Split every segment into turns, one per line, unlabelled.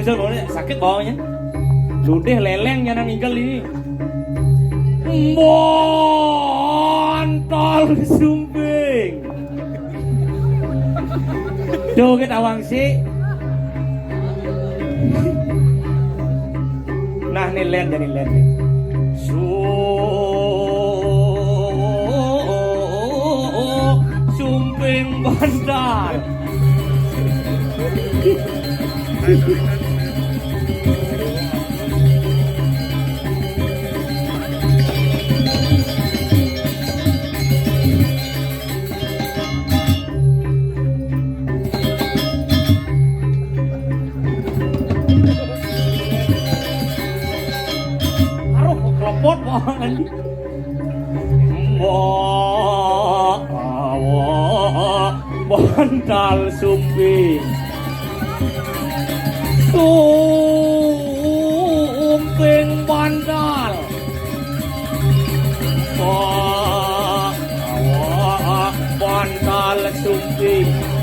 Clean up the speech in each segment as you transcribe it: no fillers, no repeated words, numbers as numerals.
Susah banget sakit bawahnya. Ludeh leleng yang ninggal ini. Montol sumbing. Duh kita wangsi. Nah nih len jadi len nih. Sumbing bandar. Kelopot banget. Bandal sumbing. Sumbing bandal. Bandal sumbing.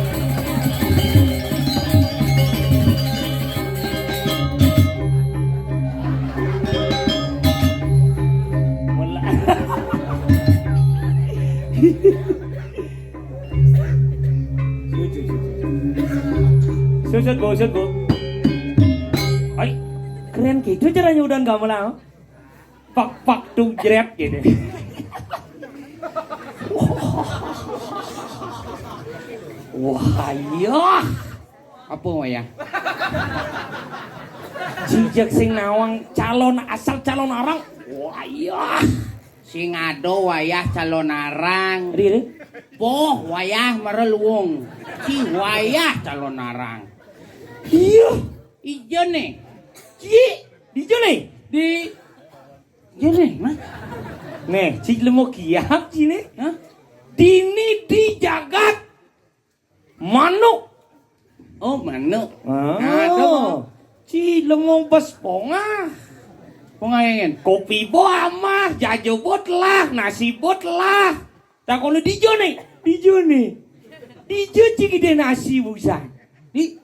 Susut go. Ay, keren gitu caranya udah nggak malah. Pak tuh jrep gitu. Wah, iya.
Apa wayah?
Jijak sing nawang asal calon orang. Wah, iya.
Sing ado wayah calon arang.
Riri.
Poh wayah mereluwung. Si wayah calon arang.
Iya.
Ijo nih.
Di nih.
Di jene mah.
Nih, si lemo kiap sini.
Hah?
Dini di jagat manuk.
Oh, manuk.
Aduh. Si lemo bes pongah.
Pengayen.
Kopi boamah, jajo bot lah, nasi bot lah. Tak kalau dijo nih. Dijo cik nasi busan.
Di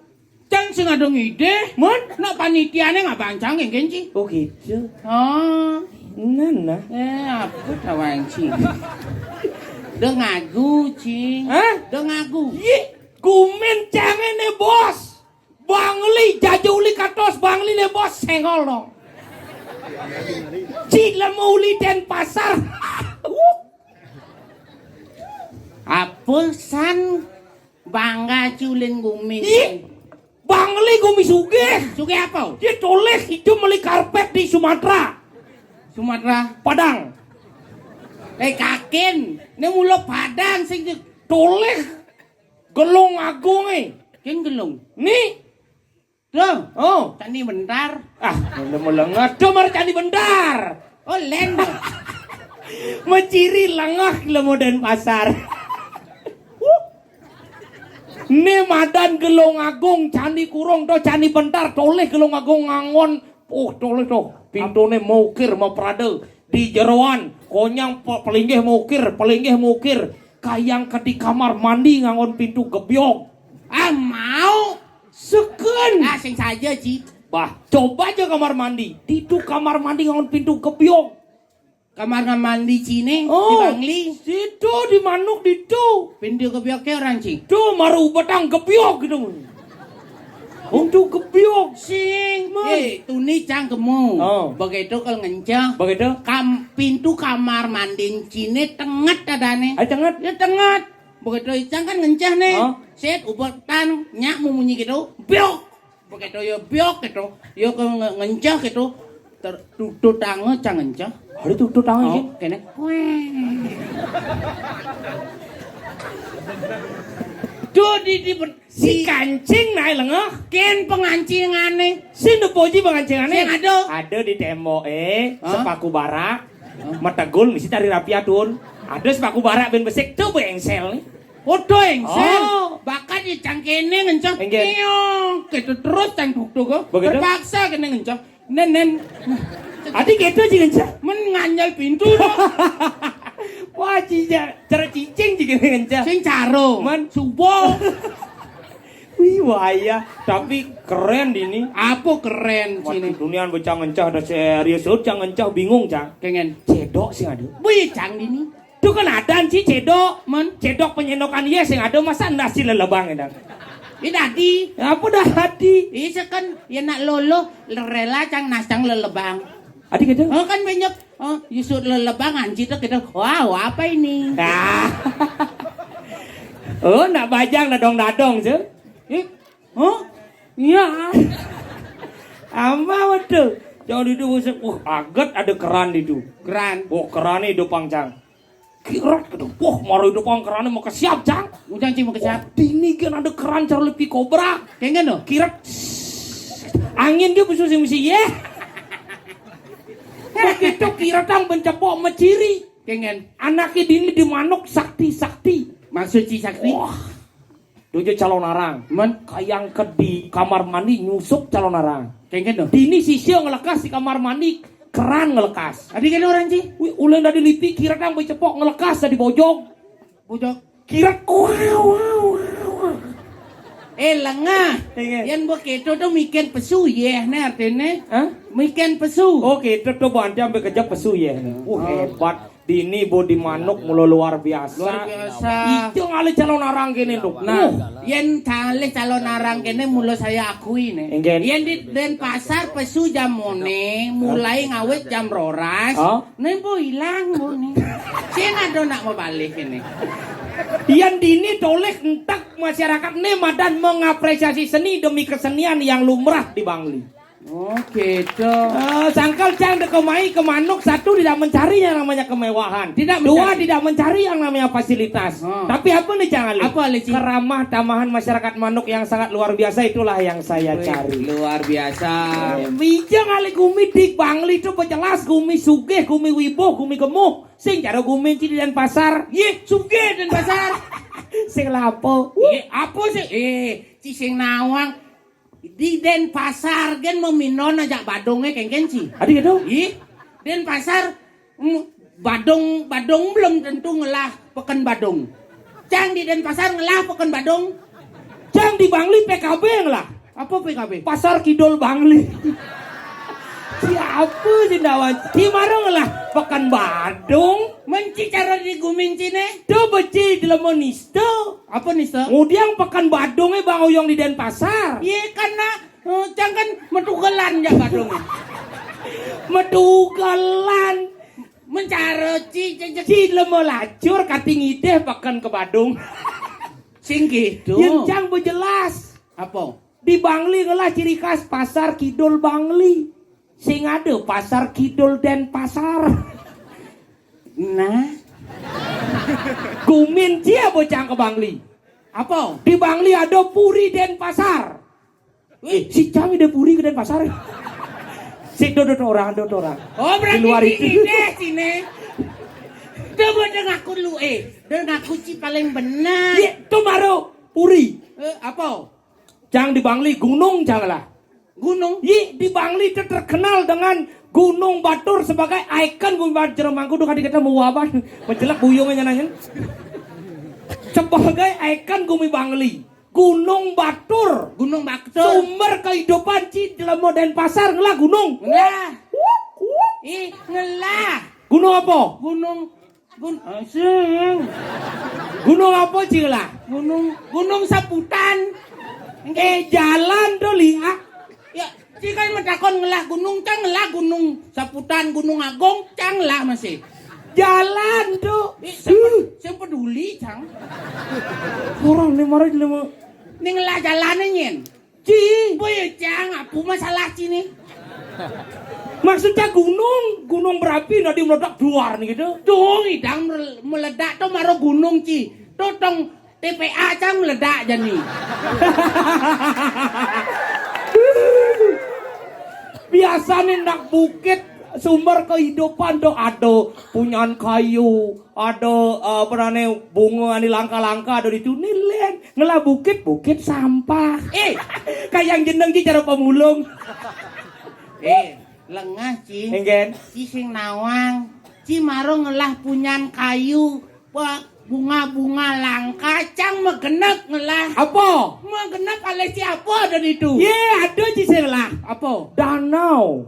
cang sing ado ngide.
Mon,
Nak panitiane ngabancang nggen ci.
oh gitu.
Oh.
Nana.
Apa tawang ci. Dengagu ci.
Hah?
Dengagu.
Ye, kumen cangene bos. Bangli jajuli katos bangli le bos sengol dong. Cik lemu uli den pasar.
Apa san bangga culin gumi.
Ye, bangli gumi sugih.
Suge apa?
Dia tulis hidup meli karpet di Sumatera.
Sumatera.
Padang.
Kakin. Ini mulo Padang sing
Tulis gelung agung
King gelung.
Nih.
Tuh.
Oh.
Candi bentar.
Ah, mulai ngado mar candi bentar.
Oh, len.
Menciri lengah lemo dan pasar. Nih madan gelung agung candi kurung to candi bentar toleh gelung agung ngangon. Oh, toleh to. Pintune mukir mau prade di jeroan konyang pelinggih mukir kayang ke di kamar mandi ngangon pintu gebyok.
Ah, mau.
Seken.
Ah, sing saja, Ci.
Bah, coba aja kamar mandi. Itu kamar mandi ngangon pintu gebyok.
Kamar mandi Cine di
Oh,
Bangli.
situ di manuk itu.
Pintu kebioknya orang Ci.
Tuh maru betang gebyok gitu. Untuk gebyok.
Sing.
Man.
Tuni cangkemu.
Oh.
Begitu kalau ngencah.
Begitu?
Pintu kamar mandi Cine tenget adane.
Ayo tengah.
Ya tenget. Begitu icang kan ngencah nih.
Oh.
Set ubetan nyak mau bunyi gitu. Biok. Begitu yo biok gitu. Yo ke ngencah gitu. Tertutup tangan cang ngencah.
Hari tutup tangan sih.
Kene. Tuh
Si kancing naik lengah.
ken pengancingane.
Si nepoji pengancingane.
Sing ado.
Ada di tembok
Hah?
sepaku barak. Metegul mesti cari rapi atun. Ada sepaku barak ben besik tuh bengsel nih.
Foto engsel.
Oh.
Bahkan di cangkene ngencang.
Enggen.
Gitu terus cang duk kok.
Begitu?
Terpaksa kene ngencang. Nen.
Adik gitu sih ngencah.
Men nganyal pintu dong.
Wah cincang, cara cincing juga ngencah.
Sing caro.
Man.
Subo.
Wih waya, tapi keren ini.
Apa keren
Waduh,
sini?
dunian becang encah ada serius, cang encah bingung cang.
Kengen.
Cedok sih ada.
Wih, cang dini.
Itu kan ada sih cedok.
Men.
Cedok penyendokan iya sing ada masa nasi lelebang ya.
Ini tadi.
Apa dah hati?
Iya kan ya nak lolo rela cang nasang lelebang.
Adik gitu?
Oh kan banyak Yusuf lelebang anjir tuh kita. Wow, apa ini?
Nah. Oh, nak bajang nadong-nadong sih.
Oh,
Iya. Ama waduh. Jangan itu busuk. Aget ada keran itu.
keren.
Keran itu pangcang. Kirat gitu. Maru itu pang keran mau kesiap cang.
Ujang cing mau kesiap.
Dini kan ada keran cara lebih kobra.
Kengen no?
Kirat. Angin dia busuk sih mesti ye. Begitu kirat tang mencepok menciri.
Kengen.
Anaknya dini di manuk sakti.
Maksud si sakti.
Wah. Dojo calon arang.
Men.
Kayang ke di kamar mandi nyusuk calon arang.
Kengen no?
Dini sisio ngelekas di kamar mandi keran ngelekas.
Adik kan orang sih?
Wih, ulen dari lipi kira nang cepok ngelekas dari bojong.
Bujok.
Kira wow.
Lengah.
Kengen.
Yan buat keto tuh mikian pesu ye, nih artinya.
Hah?
Mikian pesu.
Oke, itu tuh bantu sampai kejap pesu ya. Hebat. Dini bodi manuk mulu luar biasa.
Luar biasa.
Itu ngali calon arang gini tuh.
Nah, yang calon arang kene mula saya akui nih.
Enggen.
Yang di Denpasar pesu jam mone, mulai ngawet jam roras.
Oh?
Nih bu hilang bu nih. Saya ngado nak mau balik ini.
Yang dini toleh entak masyarakat nema dan mengapresiasi seni demi kesenian yang lumrah di Bangli.
Oh gitu.
Sangkal cang dekemai ke manuk, satu tidak mencari yang namanya kemewahan, dua tidak mencari yang namanya fasilitas. Tapi apa nih cang Ali?
Apa Ali?
Keramah tamahan masyarakat manuk yang sangat luar biasa, itulah yang saya cari.
Luar biasa.
Bijang Ali gumi di Bangli itu jelas gumi sugih, gumi wiboh, gumi gemuk. Sing cara gumi di Denpasar.
Ye, sugih Denpasar.
Sing lapo?
Apa sih? Sing nawang. Di Denpasar kan meminon aja badongnya kengken sih.
Adik itu?
Ih, Denpasar badong belum tentu ngelah pekan badong. Cang di Denpasar ngelah pekan badong.
Cang di Bangli PKB lah.
Apa PKB?
Pasar Kidul Bangli. Siapa sih dawan? Gimana lah pekan badung?
Menci cara digumin cine?
Do beci dalam monista.
Apa nih so?
Kemudian pekan badungnya Bang Oyong di Denpasar.
Iya karena cang kan metugelan ya badongnya.
Metugalan.
Mencari
Ci lemo lacur kating ideh pekan ke Badung.
sing gitu.
Yang cang bejelas.
Apa?
Di Bangli ngelah ciri khas Pasar Kidul Bangli. Sing ada Pasar Kidul Denpasar.
Nah,
Gumin cia bocang ke Bangli.
apa?
Di Bangli ada Puri Denpasar. Si Cami ada Puri ke Denpasar. Si do orang.
Oh berarti
Di luar
ini
itu.
deh sini. Coba dengaku lu dengaku ci paling benar.
Iya, itu baru Puri.
Apa?
Jangan di Bangli gunung janganlah.
Gunung?
Iya, di Bangli itu terkenal dengan Gunung Batur sebagai ikon Gunung Batur. Mangku tuh kadang kita mau apa? Menjelak buyungnya nyanyian. Sebagai ikon Gunung Bangli. Gunung Batur.
Gunung Batur.
Sumber kehidupan Ci dalam Denpasar ngelah gunung.
Ngelah. Ngelah.
Gunung apa? Gunung apa Ci ngelah?
Gunung Saputan.
Jalan tuh lihat.
Ya, ci kan mentakon ngelah gunung cang ngelah gunung Saputan, Gunung Agung cang lah masih.
Jalan tuh.
Saya peduli cang.
Orang lima.
Ning ngelah jalannya nyen.
Ci.
Boy cang, apa masalah ci nih?
Maksudnya gunung berapi nanti meledak luar nih gitu.
Tuh, idang meledak tuh maro gunung ci. Tuh tong TPA cang meledak jani.
Biasanya nak bukit sumber kehidupan tuh ada punyan kayu, ada bunga ini langka-langka ada di tunilen. Ngelah bukit sampah. Kayak jeneng Ci cara pemulung.
Lengah ci.
Enggen.
Ci sing nawang. Ci maro ngelah punyan kayu. bunga-bunga langka cang megenep ngelah.
Apa?
Megenep oleh siapa dari itu?
Ye, ada Ci selah.
Apa?
Danau.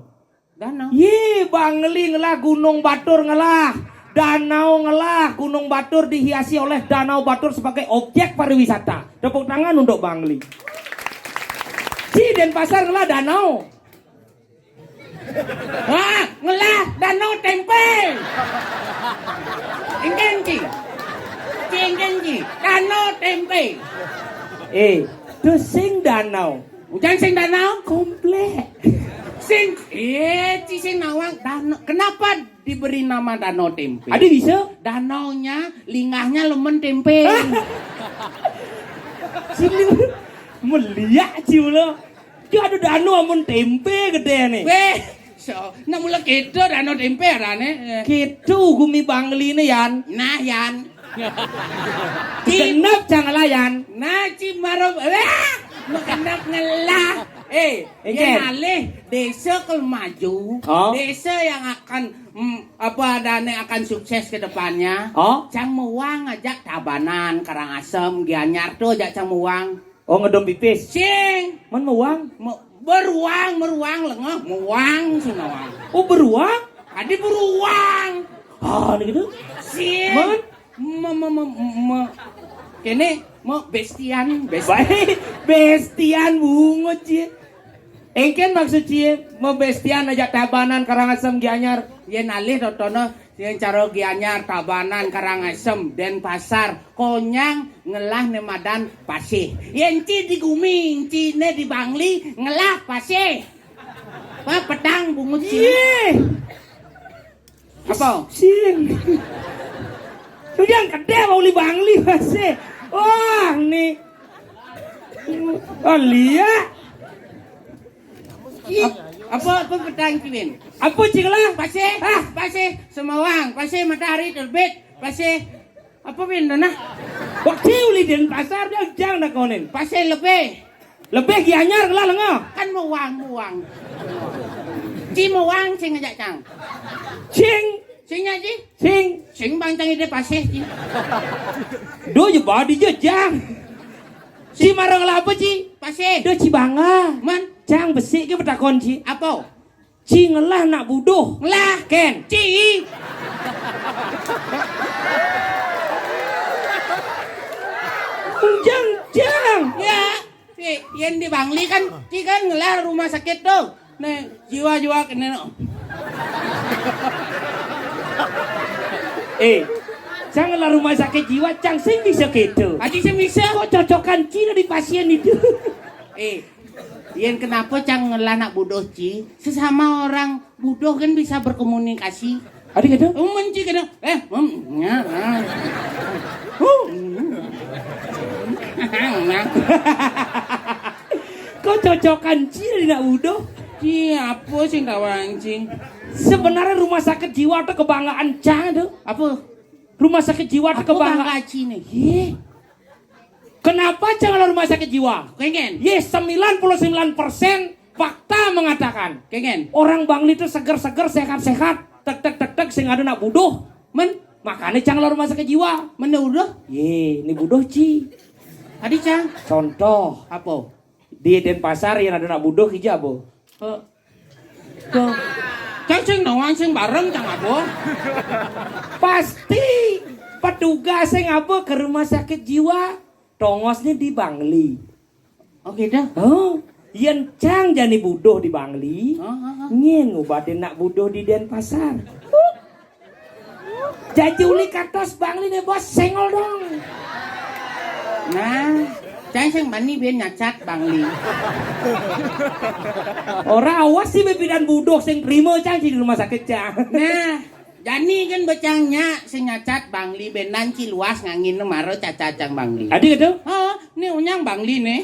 Danau.
Ye, Bangli ngelah, Gunung Batur ngelah. Danau ngelah, Gunung Batur dihiasi oleh Danau Batur sebagai objek pariwisata. Tepuk tangan untuk Bangli. Ci Denpasar ngelah danau.
Ah, ngelah danau tempe. Ingin Ci. Ingin Ci. Danau tempe.
Itu sing danau.
Jangan sing danau.
Komplek.
Sing Ci sing nawang danau. Kenapa diberi nama danau tempe?
Ada bisa?
Danaunya lingahnya lemen tempe.
Sini meliak Ci lo. Ci ada danau amun tempe gede nih.
Weh, so, nak mula gitu danau tempe arane.
Gitu gumi Bangli ini Yan.
Nah Yan.
Genep jangan layan.
Nah Ci maro makanap ngelah.
Iken.
Yang alih desa kalau maju,
Oh.
desa yang akan akan sukses ke depannya.
Oh.
Cang Muang ajak Tabanan, Karangasem, Gianyar tuh ajak Cang Muang.
Oh ngedom pipis.
Sing
Man mewang.
beruang lengah, muang sunawang.
Oh beruang.
Adi beruang.
Ah ini gitu.
Sing
Man.
kene mau bestian.
Baik. Bestian bungo Ci. Engken maksud Ci. Mau bestian ajak Tabanan Karangasem Gianyar.
Yen alih totono yang cara Gianyar, Tabanan, Karangasem, Denpasar, Konyang, ngelah nemadan Pasih. Yen Ci di Guming, Ci ne di Bangli, ngelah Pasih. Apa pedang bungut Ci?
Ye.
Apa?
Sing. Yang gede mau li Bangli masih. Wah nih. Oh lihat.
Apa pedang Ci?
Apa Ci lah?
Pasih, Pasih, Semawang, Pasih matahari terbit, Pasih. Apa Win nah?
Waktu uli Denpasar dia jangan nak konen.
Pasih lebih.
Lebih Gianyar lah lengah.
Kan muang. Ci muang sing ngajak Cang.
Sing.
Singnya Ci?
Sing.
Sing bang Cang ide Pasih Ci.
Do je body je jang. Si marang lah apa Ci?
Pasih.
Do Ci bangga.
Man,
Jang besi ke petakon Ci.
apa?
Ci ngelah nak buduh.
Lah,
Ken.
Ci.
Jang.
Ya, yang di Bangli kan, Ci kan ngelar rumah sakit tuh. Nih, jiwa-jiwa kena no.
Jangan lah rumah sakit jiwa, Cang sing bisa gitu.
Aji sih bisa.
Kok cocokan Ci dari pasien itu?
Yang kenapa Cang ngelah nak budoh Ci? Sesama orang budoh kan bisa berkomunikasi.
Adik gitu?
Menci kena,
Kok cocokan Ci dari nak buduh?
Ci apa sih kawancing?
Sebenarnya rumah sakit jiwa itu kebanggaan Cang tuh.
Apa?
Rumah sakit jiwa itu
Aku
kebanggaan.
bangga Ci nih.
Ye. Kenapa jangan rumah sakit jiwa?
Kengen,
Ye, 99% fakta mengatakan
kengen.
orang Bangli itu seger-seger, sehat-sehat, tek sing ada nak buduh. Makanya jangan rumah sakit jiwa.
Mana udah?
Ye, ini buduh Ci.
Adi Cang.
Contoh,
Apa?
di Denpasar yang ada nak buduh hijau apa?
Tuh. Cang sing nawang sing bareng Cang apa?
Pasti petugas yang apa ke rumah sakit jiwa tongosnya di Bangli.
Oh gitu.
Oh, yen Cang jani buduh di Bangli,
Oh.
ngin ngobatin nak buduh di Denpasar. Jajuli katos Bangli nih bos, sengol dong.
Nah, Cang sing bani biar nyacat Bangli.
Orang awas sih bebidan buduh sing primo Cang di rumah sakit Cang.
Nah, jani kan becangnya sing nyacat Bangli benan Ci luas ngangin maro cacacang Bangli.
Adik gitu?
Oh, ini unyang Bangli nih.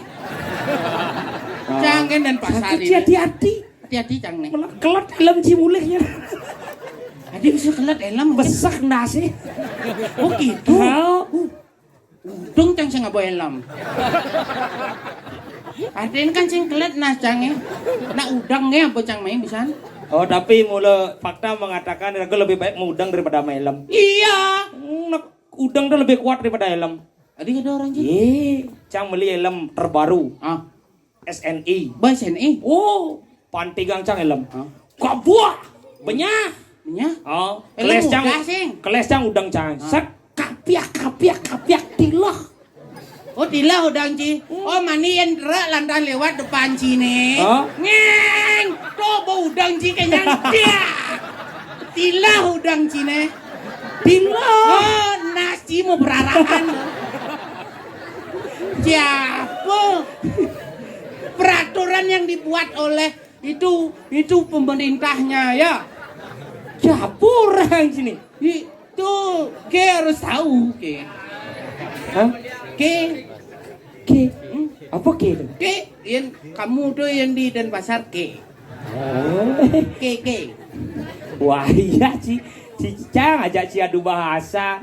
Cang kan dan pasar
Sakit
ini.
hati-hati.
Hati-hati Cang nih.
Kelat helm cimulihnya.
Adi bisa kelat elam
Besak nasi.
Oh gitu.
Oh.
Untung Cang sing ngabo elam. Aden kan sing kelat nah Cang nak udangnya apa Cang main bisa?
Oh tapi mula fakta mengatakan aku lebih baik mudang daripada melem.
Iya.
udang tuh lebih kuat daripada helm.
Adik ada orang sih.
Cang beli helm terbaru
Ah,
SNI.
bahasa ini.
Oh, pantigang cang helm.
Ah,
Kabuah, banyak.
nya.
Oh,
Helm
keles cang,
mudah, Sing.
keles cang udang cang. Sak kapiak tilah.
Oh tilah udang ci. Oh mani yang gerak lantas lewat depan sini.
Ah.
Ngeng. Tuh bau udang ci kenyang dia. Tilah udang cine.
Tilah.
Oh nasi mau berarahan. Siapa? Peraturan yang dibuat oleh itu pemerintahnya ya.
Siapa orang sini?
Itu ke harus tahu ke.
Hah?
Ke
Apa ke itu?
Ke, yang kamu tuh yang di Denpasar ke.
Oh.
Ke.
Wah iya si Cang ajak si adu bahasa.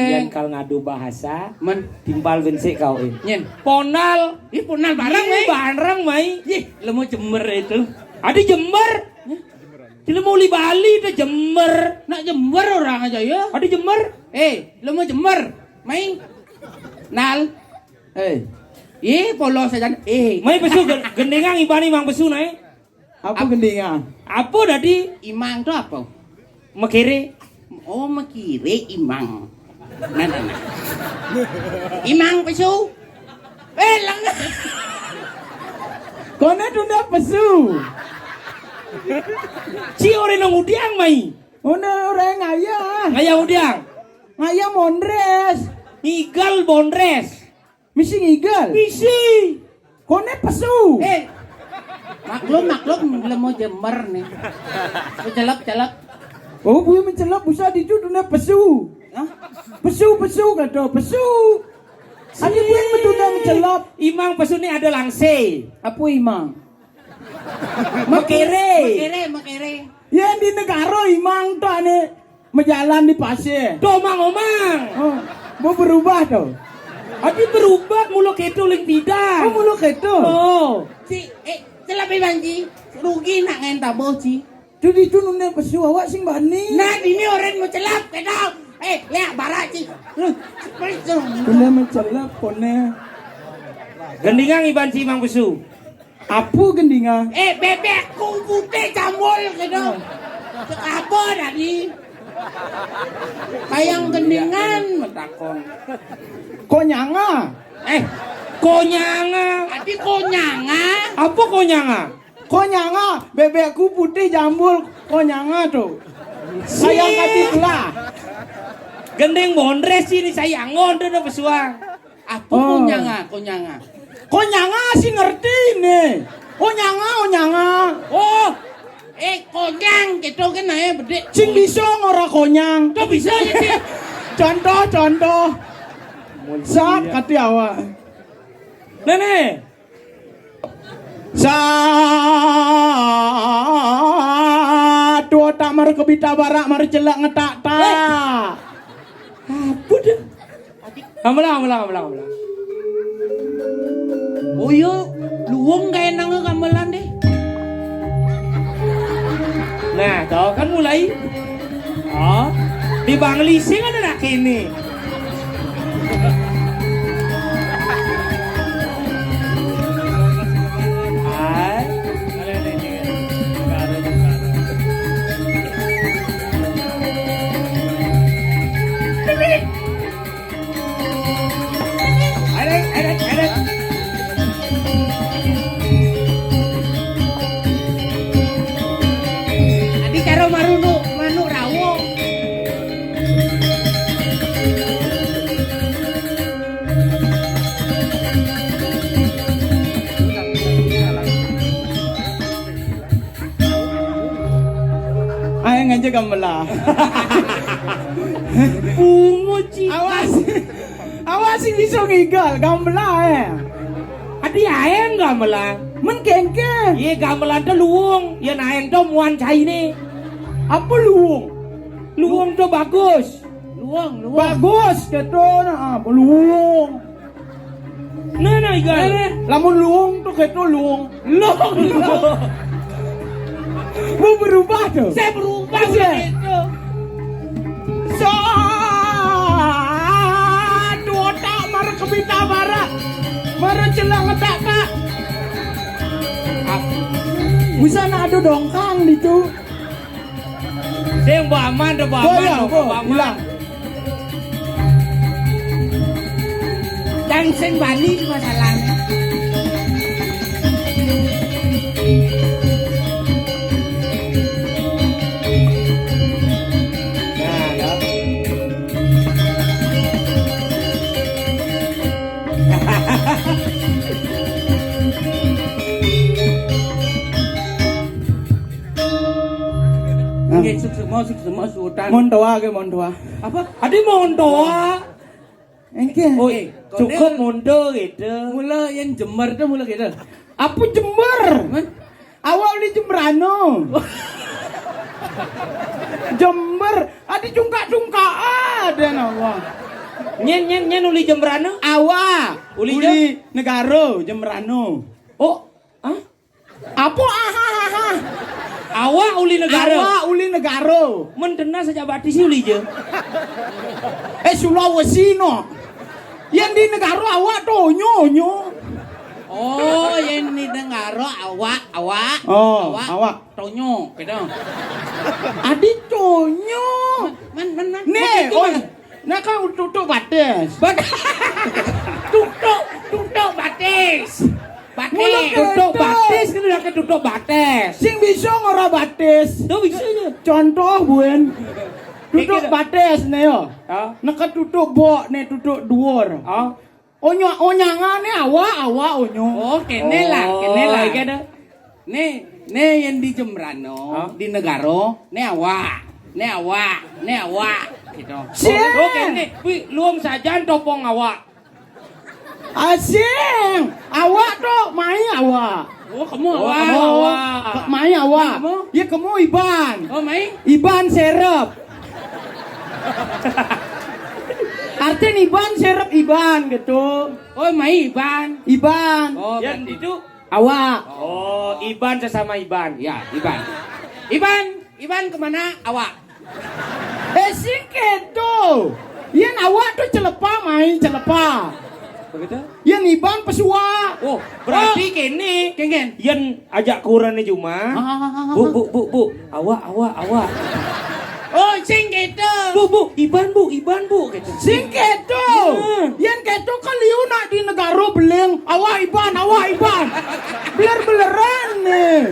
Yang kalau ngadu bahasa
Men,
timbal bensik kau
nyen.
Ponal.
Ih, punal barang
Iya,
nih.
barang mai.
Ih, lu mau Jember itu.
Ada Jember. Tidak mau li Bali ada Jember.
Nak Jember orang aja ya.
Ada Jember.
Lu mau Jember? Main. Nal. Polos aja.
Mai pesu gendengang ibani mang pesu naik.
Apa gendingan?
Apa tadi?
Imang tuh apa?
Makere.
Oh, makire imang. Nah. Imang pesu. Lang.
Kone tunda pesu.
Si orang nang udiang mai.
Ona orang ngaya.
Ngayang udiang.
Ngaya mondres.
Igal bondres.
Misi ngigal.
Bisi.
Kone pesu.
Maklum belum mau Jember nih. Celak.
Oh, gue mencelak busa di itu tunda pesu.
Hah?
Pesu kata pesu. Ada gue mentunda mencelak.
Imang pesu ni ada langse.
Apa imang?
Makere.
Ya di negara imang tuh ane menjalan di pasir.
Domang-omang.
Oh, mau berubah tuh.
Abi berubah mulu ketu ling
Oh,
bidang.
mulu gitu.
Oh.
Celap banji. Rugi nak ngenta boci.
Tuh di itu nunda pesu awak sing bani.
Nah, ini orang mau celap kenal. Lihat barak ci.
Tunda mencelak kone.
Gendingang iban si Imang pesu.
Apa gendingan?
Bebekku putih cambol gitu. Apa tadi? Kayang gendingan metakon.
Konyanga.
Konyanga.
Tadi konyanga.
Apa konyanga?
Konyanga, bebekku putih jambul konyanga tuh. Sayang kati belah.
Gendeng bondres ini sayangon tuh udah pesuang.
Apa
Oh.
konyanga?
Konyanga sih ngerti nih. Konyanga.
Oh, konyang gitu kan bede.
Sing bisa ngora konyang.
Kok bisa ya sih?
Contoh. Sak kati awak.
Nenek.
Dua tak mar kebita barak mar celak ngetak tak.
Apa dah? Amlah.
Oh iya, luwung kayak nang gamelan deh.
Nah, tau kan mulai. Oh, di Bang Lising ada nak kini.
Tadi cara manu rawo.
Ayang aja gamelah. Awas sing bisa ngigal gamelah.
Adi ayang gamelan.
Men kengke.
Iya gamelan tuh luwung. Ya ayang tuh muan cai ni.
Apa luwung?
Luwung tuh bagus.
Luwung.
Bagus gitu nah, apa luwung?
Nah igal.
Lamun luwung tuh gitu luwung.
Luwung.
Mau berubah tuh.
Saya berubah
Iya.
gitu.
So celah ngetak kak. Bisa nak ada dongkang itu.
Sing Mbak Aman, Mbak
Kok
Aman,
ya,
Mbak
kok
Aman.
bilang.
Dan sing bani masalahnya.
Nah, ya.
Nggih sukses sultan.
Mon doa ke mon doa.
Apa?
Adi mohon doa.
Engke.
Oh,
kau
cukup
ni-
mundur gitu.
Mula yang Jember tu mula gitu.
Apa Jember?
Man?
Awak di Jemberano. Jember, ada cungkak-cungkak ada nawa.
Nyen uli Jemberano.
Awak
Uli
uli negara Jemberano.
Oh, ah?
Apa aha.
Awak uli negara.
Awak uli negara.
Mendena saja bati sih uli je.
Sulawesi no. Yang di negara awak tuh nyo.
Oh, yang ni dengar awak.
Oh, awak.
Tonyo, gitu.
Adi tonyo.
Man.
Nih, oh, nak kan tutup batas.
Tutup batis.
Mula
Batis.
Tutup batis kan udah ke tutup batis.
Sing bisa ngora batas.
Tuh bisa aja.
Contoh buen. Tutup
Kayak gitu.
batas nih yo.
Ah,
Nak tutup bok nih tutup dhuwur.
ah.
Onyangan nih awak onyo.
Oh, kene lah.
Iki ada.
Nih yang di Jemberano,
Hah?
di negara, nih awak. Gitu.
Sing.
Oke nih, wi luang saja topong awak.
Asing. Awak tuh main awak.
Oh, kamu
Oh,
awak.
kamu awak.
Main awak.
Kamu?
Ya kamu Iban.
Oh, mai.
Iban serep. Artinya Iban serep Iban gitu.
Oh, mai Iban.
Iban.
Oh,
Yang
berarti-
itu
Awak.
oh, Iban sesama Iban.
Ya, Iban kemana? Awak.
Sing gitu. Yan awak tuh celepa main celepa.
Begitu?
Yan Iban pesua.
Oh, berarti kene
Kengen.
yen ajak kurannya cuma. Bu. Awak.
Oh, sing gitu.
Bu, Iban bu gitu.
Sing gitu. Yan gitu kaliu nak di negara beleng. Awak Iban. Beler-beleran nih.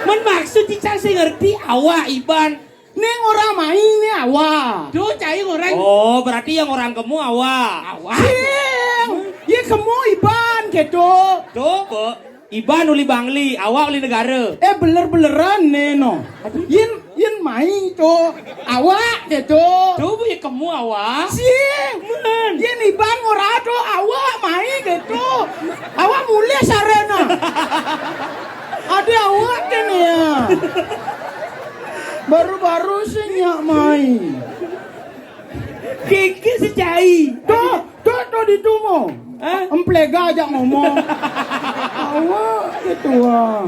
Men maksud Cica sih ngerti awak Iban.
Nih orang main nih awak.
Duh, cai orang.
Oh, berarti yang orang kamu awak.
Awak.
Sing. Ya kamu Iban gitu.
Tuh, Bu. Iban uli Bangli, awak uli negara.
Beler-beleran nih no. Yan main tuh. Awak gitu.
Tuh, Bu, ya kamu awak.
Sing. Yan Iban ngora tuh awak main gitu. Awak mulai sarena. Ada awak kan ya. Baru-baru sih nyak main.
Kiki secai.
Tuh di tumo.
Hah?
Emplega aja ngomong. Awak gitu ah.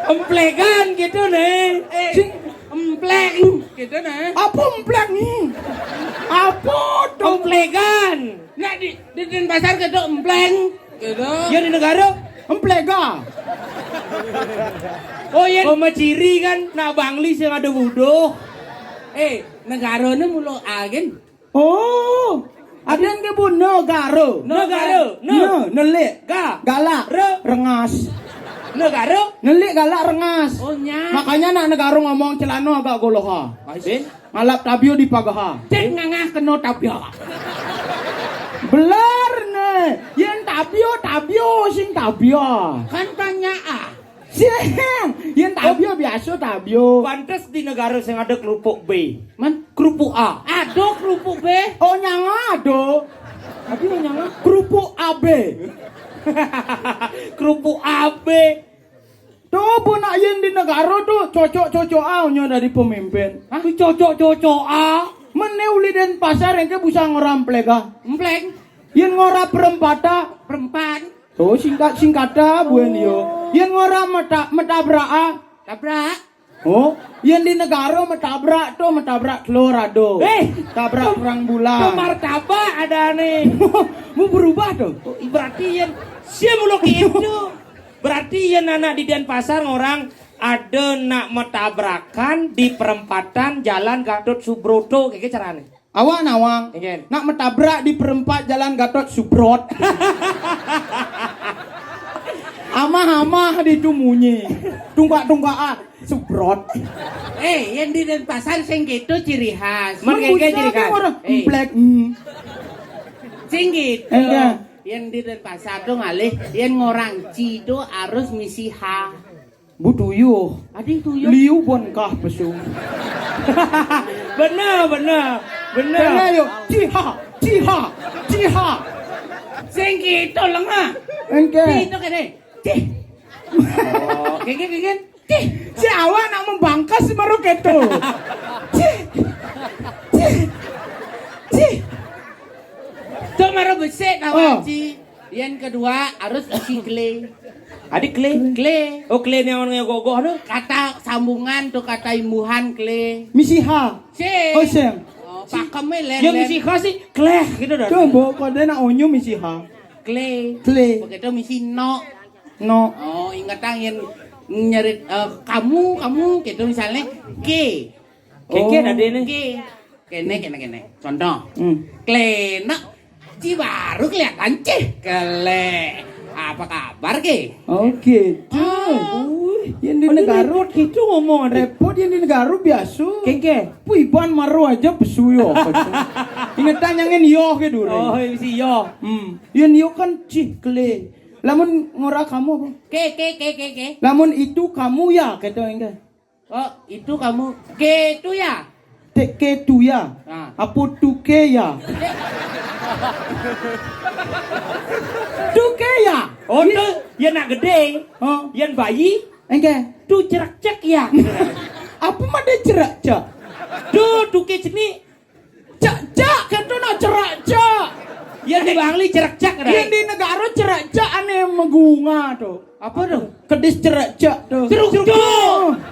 Emplegan gitu nih.
Sing
Empleng. Gitu nah.
apa empleng nih? Apa tuh?
Emplegan.
Nah, di pasar gitu empleng. Gitu.
Ya di negara.
Emplega.
Oh iya. Oma ciri kan, nak Bangli sih ada budoh.
Negara ni mulu agen.
Oh, ada yang kebun negara. Nelik, galak, rengas.
Negara.
Nelik galak rengas.
Oh, nya.
Makanya nak negara ngomong celana agak goloha. Ngalap tabio di pagaha.
Cek ngangah kena tabia.
Belar nih, yang tabio sing tabio.
Kan tanya
Sing, yang tabio biasa tabio.
Pantes di negara yang ada kerupuk B.
Man,
Kerupuk A.
aduh kerupuk be.
Oh nyanga do. Tapi nyanga kerupuk AB.
Kerupuk AB.
Tuh bunak yen di negara tuh cocok-cocokannya dari pemimpin.
Hah? Cocok A.
Mene uli den pasar yang ke bisa ngoramplega.
Empleng.
Yen ngora perempata.
Perempan.
Tuh singkata buen yo. Yen ngora metabraa.
Tabrak.
Oh, yang di negara metabrak telur ado. Tabrak perang bulan.
Martabak ada nih.
Mau berubah tuh.
Berarti yang siapa mulu itu? Berarti yang anak di Denpasar orang ada nak metabrakan di perempatan Jalan Gatot Subroto kayak caranya.
Awak nawang.
Ingin.
Nak metabrak di perempat Jalan Gatot Subrot. Amah-amah di tumunyi. Tunggak-tunggakan Subrot.
Yang di Denpasar sing gitu ciri khas.
Mereka ciri khas.
Black.
Sing gitu.
Enggak.
Yang di Denpasar tuh ngalih, yang ngorang ci itu harus misi H.
Bu tuyuh.
Adi tuyul.
Liu bonkah pesung.
Benar.
Benar yo. Ciha.
Sing gitu lengah.
Engke.
Itu kene. Cih. Oh, keken. Cih.
Si awak nak membangkas baru keto. Cih.
Tuh marah besek awak ci. Yang kedua harus isi clay.
Adik Clay. Oh Clay yang orang gogoh tuh.
Kata sambungan tuh kata imbuhan clay.
Misi ha.
Sing.
Oh sing.
Pakemnya len.
Yang misi khas sih Clay gitu dah.
Coba kode nak onyo misi ha.
Clay. Begitu misi no.
No.
Oh, ingatang yang nyerit kamu gitu misalnya K.
Keke ada ini.
K. Kene. Contoh.
Hmm.
Klena. Ci baru kelihatan cih. Kele. Apa kabar Ki?
Oke. Yang di negara
gitu ngomong ada.
repot yang di negara biasa.
Keke.
Puiban maru aja pesuyo. Ingat tanyangen yo ke dulu.
Oh misi yo.
Yang yo kan cih kle. Lamun ngora kamu apa?
Ke.
Lamun itu kamu ya kata enggak.
Oh, itu kamu. Ke itu ya?
Ke tu ya.
Ah.
Apa tu ke ya? Tu ke ya.
Oh tuh yang nak gede.
Oh,
Yang bayi.
enggak.
Tuh cerak cek ya.
Apa mah dia cerak cak?
Tuh ke sini.
Cak kata nak cerak cak.
Yang di Bangli cerak cek ada.
Yang di negara cerak cak aneh megunga tuh.
Apa tuh?
Kedis cerak cak tuh.
Ceruk cuk.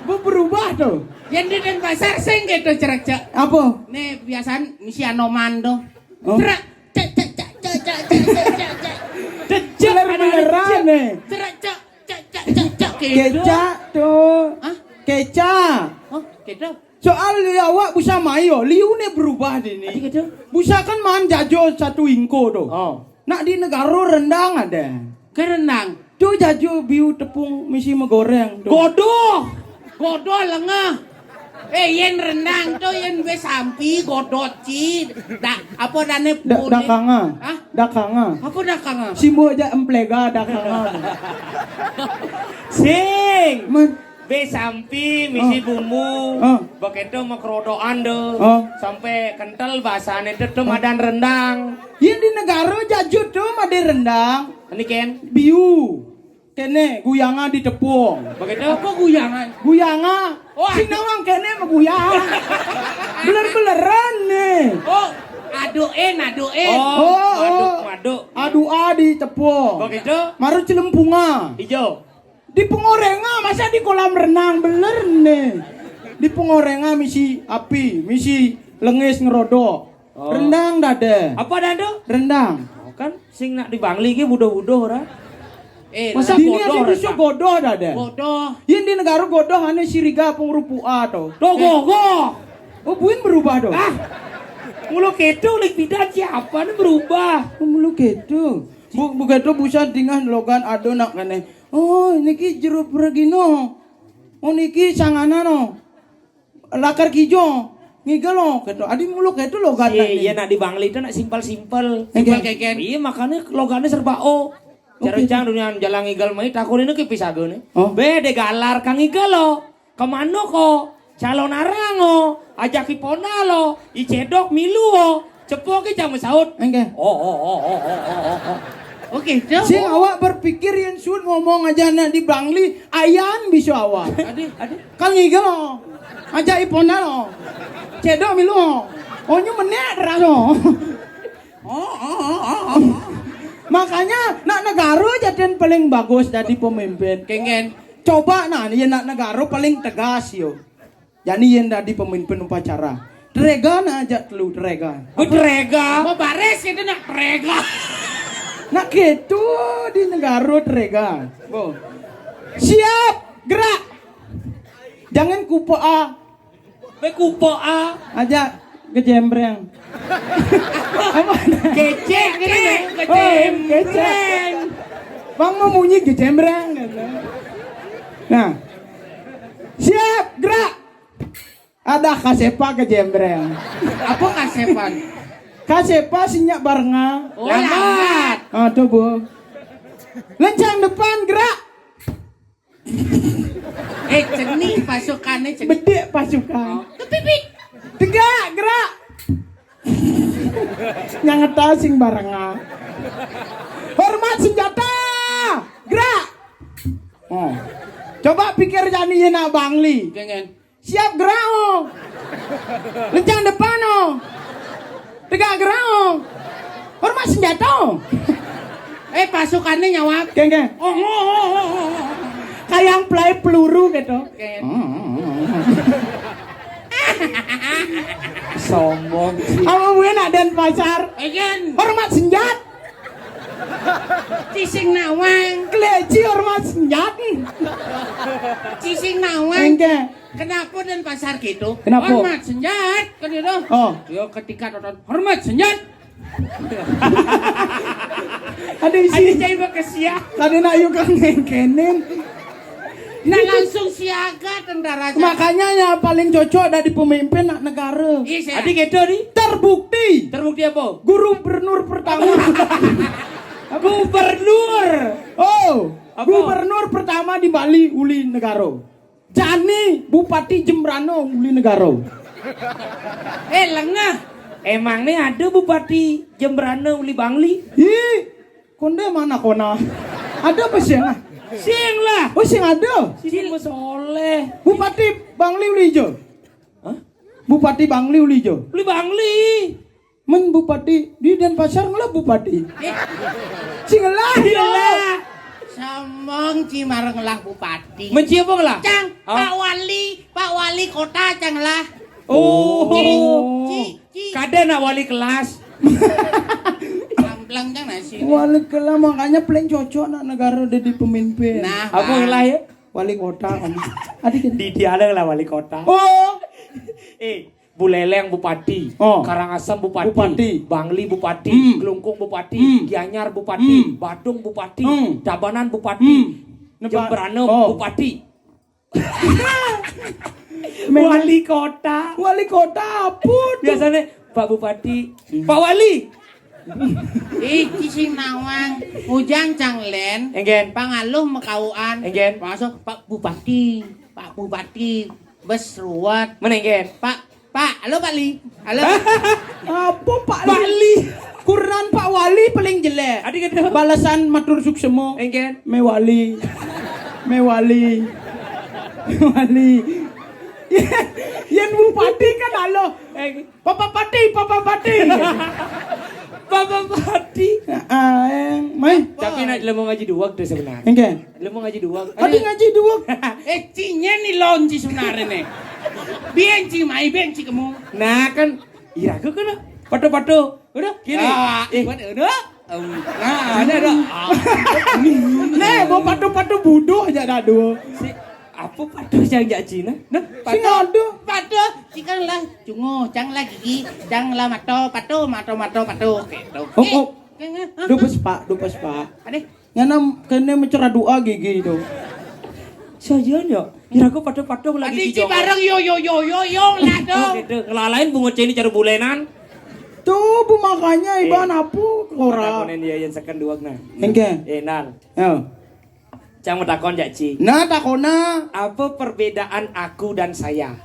Berubah tuh.
Yang di Denpasar sing gitu cerak.
Apa?
Nih biasaan misi anoman tuh.
Oh.
Cerak. Cak.
Celer beneran nih.
Cerak. Cak. Gitu.
Kecak tuh.
Hah?
Kecak.
Oh, gitu.
Soal awak bisa mayo, liu nih berubah di
Tadi
ini.
gitu.
Busa kan man jajo satu ingko tuh.
Oh.
Nak di negara rendang ada.
Kerenang.
Tuh jajo biu tepung misi megoreng. Tuh.
Godo lengah. Yen rendang tuh yen be sampi godot ci. Apa dane
Dakanga.
Hah?
Dakanga.
Apa dakanga?
Simbo aja emplega dakanga.
Sing.
Man.
Be sampi misi bumbu. Begitu makrodoan deh. Sampai kental bahasanya itu tuh madan rendang.
Yang di negara jajo tuh made rendang.
Ini Ken.
Biu. Kene guyanga di tepung.
Begitu.
Apa guyangan?
Guyanga.
Oh,
Sinawang kene meguyang. Beler-beleran nih.
Oh, aduin.
Maduk.
Adu di tepung.
Begitu.
Maru celempunga.
Hijau.
Di pengorenga masa di kolam renang beler nih. Di pengorenga misi api, misi lengis ngerodok. Rendang dada.
Apa dado?
Rendang.
Oh, kan sing nak di Bangli ki budo-budo ora.
Masa
Masa
ini ada
bodoh
bisa godoh dada.
Bodoh.
Yang di negara godoh ane siriga pengrupu A tuh.
Gogo.
Oh buin berubah tuh.
Ah. Mulu keto likuidan siapa nih berubah.
Mulu gitu. Begitu busa tinggal logan ado nak kene. Oh niki jeruk regino. Oh niki sangana no. Lakar kijo. Ngigel lo gitu. Adi mulu gitu logan.
Iya nak di Bangli itu nak simpel-simpel.
Simpel keken.
Iya makanya logannya serba O. Jarang dunia jalan ngigel mai takut ini kepisah nih.
Oh.
Bede galar kang ngigel lo. Kemana kok? Calon arango. Ajak ipona lo. Icedok milu lo. Cepok ke jamu saud.
Enggak.
Oh.
Oke, tuh.
Sing awak berpikir yang sud ngomong aja nak di Bangli ayan bisa awak.
Adi.
Kang ngigel lo. Aja ipona lo. Cedok milu lo. Onyo menek raso. Makanya nak negara jadi paling bagus jadi pemimpin.
Kengen.
Coba nah yang nak negara paling tegas yo. Jadi yang dari pemimpin upacara. Drega na aja telu drega.
Bedrega.
Mau bares itu nak rega.
Nak gitu di negara drega. Bo. Siap, gerak. Jangan kupo A.
Bekupo A.
Aja kejembreng.
Kecek kecek.
Kecek. Bang mau bunyi kejembreng. Nah. Siap, gerak. Ada kasepa kejembreng.
Apa kasepan?
Kasepa sinyak barenga.
Oh, lambat.
Tuh bu. Lencang depan gerak.
Cenih pasukannya cenih.
Bedek pasukan.
Kepipit.
Tegak gerak. Nyangeta sing barenga. Hormat senjata. Gerak. Oh. Coba pikir jani nak bangli.
Gengen.
Siap gerak oh. Lencang depan oh. Tegak gerak oh. Hormat senjata oh.
Pasukannya nyawab.
Geng.
Oh.
Kayak play peluru gitu.
Gengen.
Sombong sih.
Apa gue nak dan pasar?
Gengen.
Hormat senjat.
Cising nawang.
Keleci hormat senjat.
Cising nawang.
Enggak.
Kenapa dan pasar gitu?
Kenapa?
Hormat senjat. Kan itu.
Oh.
Yo ketika nonton hormat senjat.
Ada isi.
Cai bekesia.
Tadi nak yuk kan ngengkenin.
Nah langsung siaga tentara.
Makanya ya paling cocok dari pemimpin nak negara.
Iya.
Adik gitu nih.
Terbukti.
Terbukti apa?
Gubernur pertama.
Gubernur.
Oh.
Apa?
Gubernur pertama di Bali uli negara. Jani Bupati Jembrano uli negara.
Lengah.
Emangnya ada Bupati Jembrana uli Bangli?
Ih, konde mana kona? Ada apa sih?
Sing lah.
Oh sing ada.
Sing soleh.
Bupati Bangli uli jo.
Hah?
Bupati Bangli uli jo.
Uli Bangli.
Men Bupati di Denpasar ngelah Bupati. Sing ngelah ya.
Sombong Cimareng lah bupati.
Menci apa ngelah?
Cang,
Ah.
Pak Wali kota cang lah.
Oh.
Ci.
Kada nak wali kelas.
Kamplang cang nasi.
Wali kela makanya paling cocok nak negara jadi pemimpin.
Nah,
Apa ngelah ya?
Wali kota kan. Adik
Di dia lah wali kota.
Oh,
Buleleng Bupati,
Oh.
Karangasem Bupati,
Bupati.
Bangli Bupati, Kelungkung Bupati, Gianyar Bupati, Badung Bupati, Tabanan Bupati, Jembrana
Oh.
Bupati. Wali kota.
wali kota apa?
Biasanya Pak Bupati, Pak Wali.
Cising nawang, ujang cang len.
Enggen.
Pangaluh mekauan.
Enggen.
Masuk Pak Bupati, bes ruwet.
Mana enggen?
Halo Pak Li. Halo.
Apa Pak
Pak
Li?
Li.
Kurnan Pak Wali paling jelek.
Adik gitu.
Balasan matur suksemo.
Enggen.
Mewali. Yang bupati kan halo. Papa Pati.
Pak Bupati.
Mai.
Tapi nak mau ngaji dua tuh sebenarnya.
Engke.
Mau ngaji dua.
Adi ngaji dua.
Cinya nih lonci sebenarnya nih. Benci kamu.
Nah kan, iya aku kan pato. Udah, gini.
Udah. Nah, ada.
Nih, mau patu buduh aja dah dua.
Si apa pato yang jak Cina? Nah,
Sing ada.
Pato, cikan lah, cungo, cang lah gigi, cang lah mato, gitu.
Oh. Dupes Pak.
Adeh,
Ngana kena mencerah doa gigi itu.
sajanya. Kira aku pato lagi
adeh bareng yo lah dong.
Gitu, ngelalain bunga cini cara bulenan.
Tuh, bu makanya iban apa ora.
Takonin dia yang second dua nah.
Engke.
Nal.
Ya.
Cang mau takon jak Ci.
Nah, takona.
Apa perbedaan aku dan saya?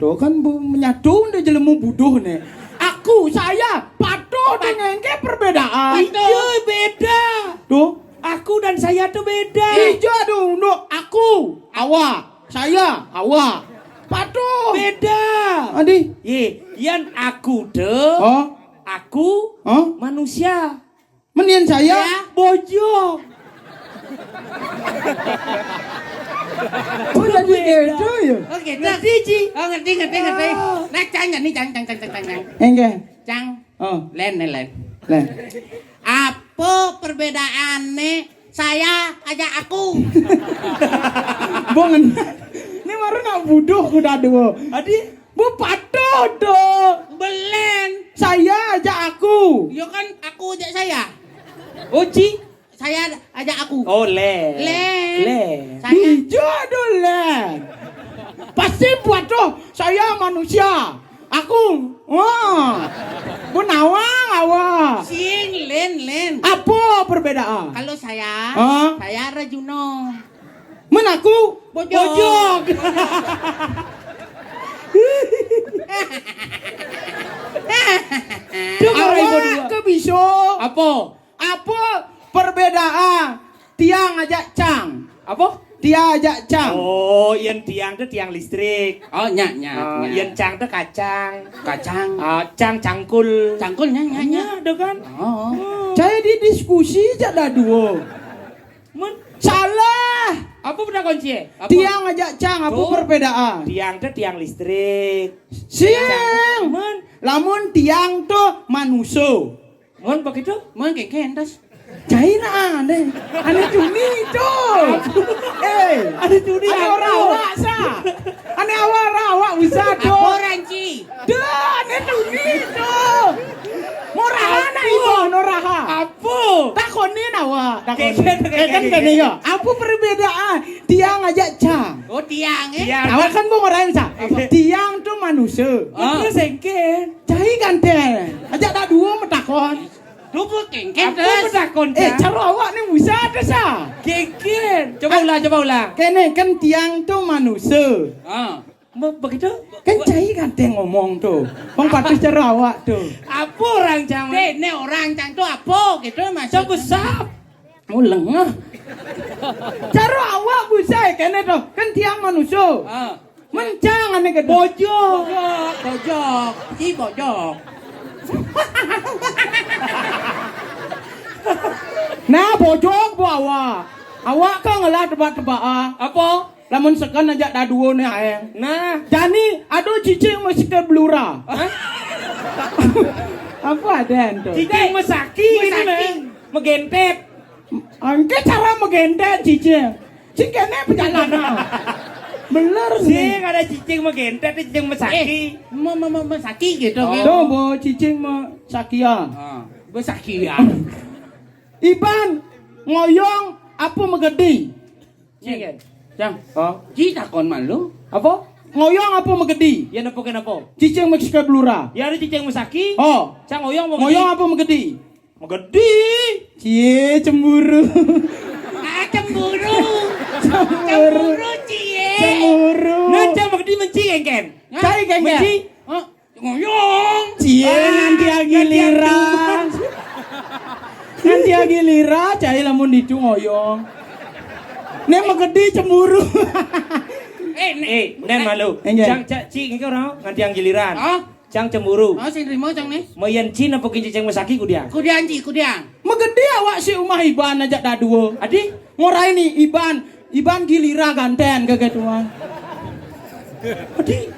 Tuh kan bu menyatu udah jelemu buduh nih. Aku, saya, patu dengan engke perbedaan.
Iya beda.
Tuh.
Aku dan saya tuh beda.
Ijo aduh, no, aku, awak, saya, awak. Patu.
Beda.
Adi.
Yan aku deh.
Oh,
Aku
oh,
manusia.
menian saya.
Ya.
Bojong.
Oh jadi gitu ya.
Oh gitu.
Ngerti, Ci?
Oh ngerti. Nah cang nih cang.
Enggak.
Cang.
Oh,
Len.
lah.
Apa perbedaannya saya ajak aku?
Bongen. Ini baru nak buduh kuda dua.
Adi,
Bu patuh do.
Belen.
Saya ajak aku.
Ya kan aku ajak saya.
oh Ci.
Saya ajak aku.
Oh le.
Saya.
Hijau dulu. Pasti buat tuh. Saya manusia. Aku. Wah. Bu nawang awak.
Sing Len.
Apa perbedaan?
Kalau saya,
Hah?
saya Rajuno.
Men aku
Bojok.
Awak ke biso.
Apa?
Apa perbedaan tiang ajak cang?
Apa?
Dia ajak cang.
Oh, yang tiang itu tiang listrik.
Oh nyak.
Yang cang itu kacang.
Kacang.
Cang cangkul.
Cangkul nyak.
Ada kan?
Oh.
Saya di diskusi aja dah dua.
Men,
Salah.
apa benda kunci? Apa?
Tiang ajak cang apa
Tuh.
perbedaan?
Tiang itu tiang listrik.
Siang.
Men,
Lamun tiang tuh manusia.
men begitu?
Mungkin kentas.
China aneh cumi tuh.
Ada curi
Aneh
aku.
orang awak sa. Aneh awak bisa
Apa
tuh.
ranci?
Dah, aneh cumi tuh. Moraha na ibu, noraha.
Apa?
Takonin awak.
Keken,
Kan kene ya. Apa perbedaan? Tiang ajak cang.
Oh tiang
Tiang.
Awak kan mau ngerain sa. Tiang tuh manusia.
Itu sengken.
Cai ganten. Ajak dah dua metakon.
Dupu
Apa
kentas.
benda kunci?
Cara awak ni bisa ada sa.
Keken. Coba ulang.
Kene kan tiang tuh manusia.
Ah.
Begitu?
Kan cai ganten ngomong tuh. Bang patis cara awak tuh.
Apa orang cang?
Ini orang cang tu apa gitu maksud.
Coba sap.
Mau lengah. Cara awak bisa kene tuh. Kan tiang manusia.
Ah.
Mencang ane ke
Bojok.
Bojok. Ci bojok.
Nah bojok bu awak. Awak kan ngelah tebak-tebak ah.
Apa?
Lamun sekan ajak dah dua ni ayang.
Nah.
Jani aduh cicing mesti ke blura.
Hah?
Apa ada tu?
Cicing mesaki gini men. Megentet.
Angke cara megendet cicing. Cicing ni perjalanan. Bener
Sing
ni.
ada cicing megentet, cicing mesaki.
Mesaki gitu.
Oh.
Tuh bu cicing me sakia.
Ah. Mesaki ya.
Iban ngoyong apa megedi?
Cingen.
Cang.
Oh.
Ci takon malu.
Apa?
Ngoyong apa megedi?
Ya napa kenapa?
Cicing mesti ke blura.
Ya ada cicing mesaki.
Oh,
Cang oyong mau
ngoyong apa megedi?
Mau gede.
Cie cemburu.
Ah cemburu. Cemburu cie.
Cemburu.
Nah, cang mau gede menci ken.
Cai kan ya?
Menci.
Oh, ngoyong.
Cie nanti giliran. Nanti giliran cai lamun dicu ngoyong. Nek megedi cemburu.
Nen malu.
Enggak.
Cang ci ngke orang nganti yang giliran.
Oh,
Cang cemburu.
oh sing rimo cang nih.
Mayan cina pokoknya cicing mesaki ku dia.
Kudian ci, kudian.
Megedi awak si umah Iban ajak dah dua.
Adi,
Ngorai ni Iban giliran ganten kegetuan.
adi.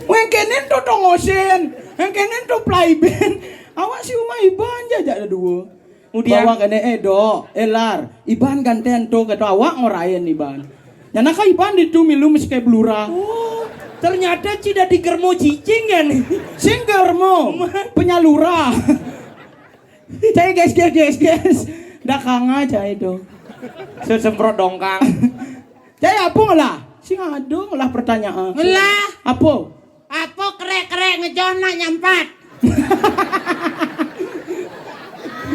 Wengkenen to tongosen, wengkenen to playben. Awak si umah Iban jajak dah dua.
Kemudian-
Bawa kene edo, elar. Iban ganten to ketu awak ngorain Iban. Nyana ka Iban ditu milu mesti kayak blura.
Oh, ternyata cida di germo cicing kan.
Singgermo, penyalura. Cai guys. Dah kanga cai itu.
Sesemprot dongkang.
Cai apa lah? Sing ado lah pertanyaan.
Ngelah.
Apa?
Apa kerek-kerek ngejona nyampat?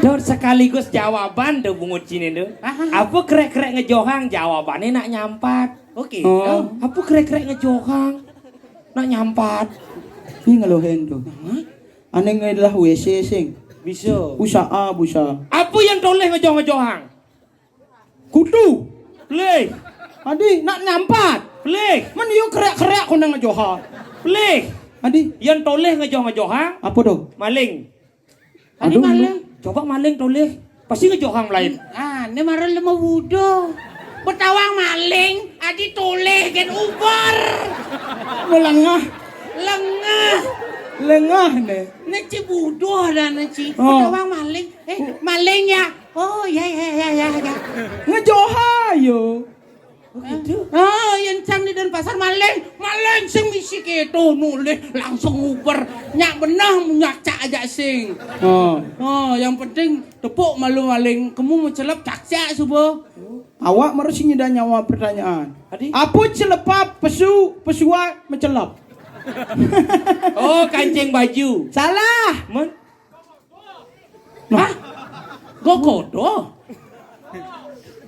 Dor sekaligus jawaban tuh bungut cini tuh. Apa krek-krek ngejohang jawabannya nak nyampat.
Oke.
Oh.
Apa krek-krek ngejohang nak nyampat.
Ini ngelohen tuh. Aneh ngailah WC sing.
Bisa.
Busa.
Apa yang toleh ngejohang?
Kudu.
Pleh,
Adi nak nyampat.
pleh,
Man yo kerek-kerek kau nang ngejoha.
pleh.
Adi
Yang toleh ngejohang
apa tuh?
maling.
Ani maling.
Coba maling toleh. Pasti ngejohang lain.
Ah, ini marah lemah wudo. Betawang maling, adi toleh gen ubar.
Melengah,
Lengah.
lengah nih.
Neci bodoh dah neci.
Oh.
Betawang maling. Maling ya. Oh ya.
Ngejoha yo.
Gitu. Oh, yang cang di Denpasar maling sing misi keto nulis langsung uber nyak benah nyak cak aja sing. Oh, yang penting tepuk malu maling kamu mau celap cak subuh.
Awak masih nyeda nyawa pertanyaan.
Adi?
Apa celepap pesua mencelap?
Oh, kancing baju.
Salah.
Men,
Hah? Gokodo.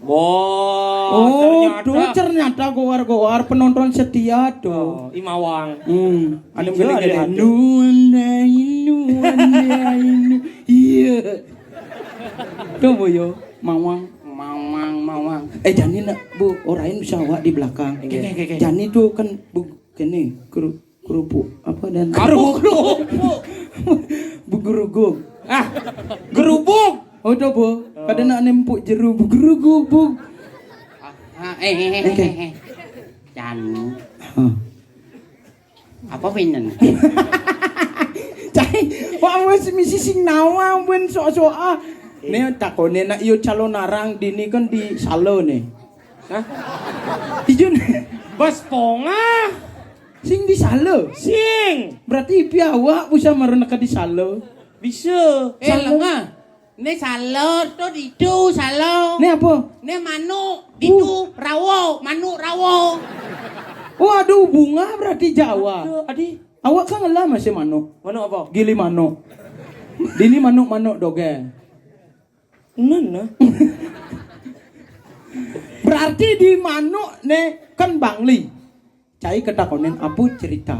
wow,
Oh, ternyata goar-goar penonton setia
Oh,
tuh.
Imawang.
Ada
Iya,
gede-gede.
ada.
Nuana. Iya. Tuh boyo, mawang.
Mawang.
Jani nak bu, orang bisa awak di belakang.
Oke.
Jani tuh kan bu, kene kerupuk apa dan
Kerupuk.
bu geruguk.
Ah, gerubuk.
Oh tuh bu, kadang nak nempuk jeru bu geruguk bu.
Jan.
Hah.
Apa pinan?
Cai, wah wes misi sing nawa ben sok-soka. Ne takone nak yo calon narang dini kan di salo nih.
Hah?
Ijun
Bas ponga.
sing di salo.
Sing.
Berarti ipi awak bisa marana ka di salo.
Bisa.
Lengah. Ne salo to ditu salo.
Ne apa?
Ne manuk ditu rawo, manuk rawo.
Oh ada bunga berarti Jawa.
Adi,
Awak kan ngelah masih manuk.
mana apa?
Gili manuk. Dini manuk doge.
Nana.
Berarti di manuk ne kan Bangli. Cai ketakonen apa cerita?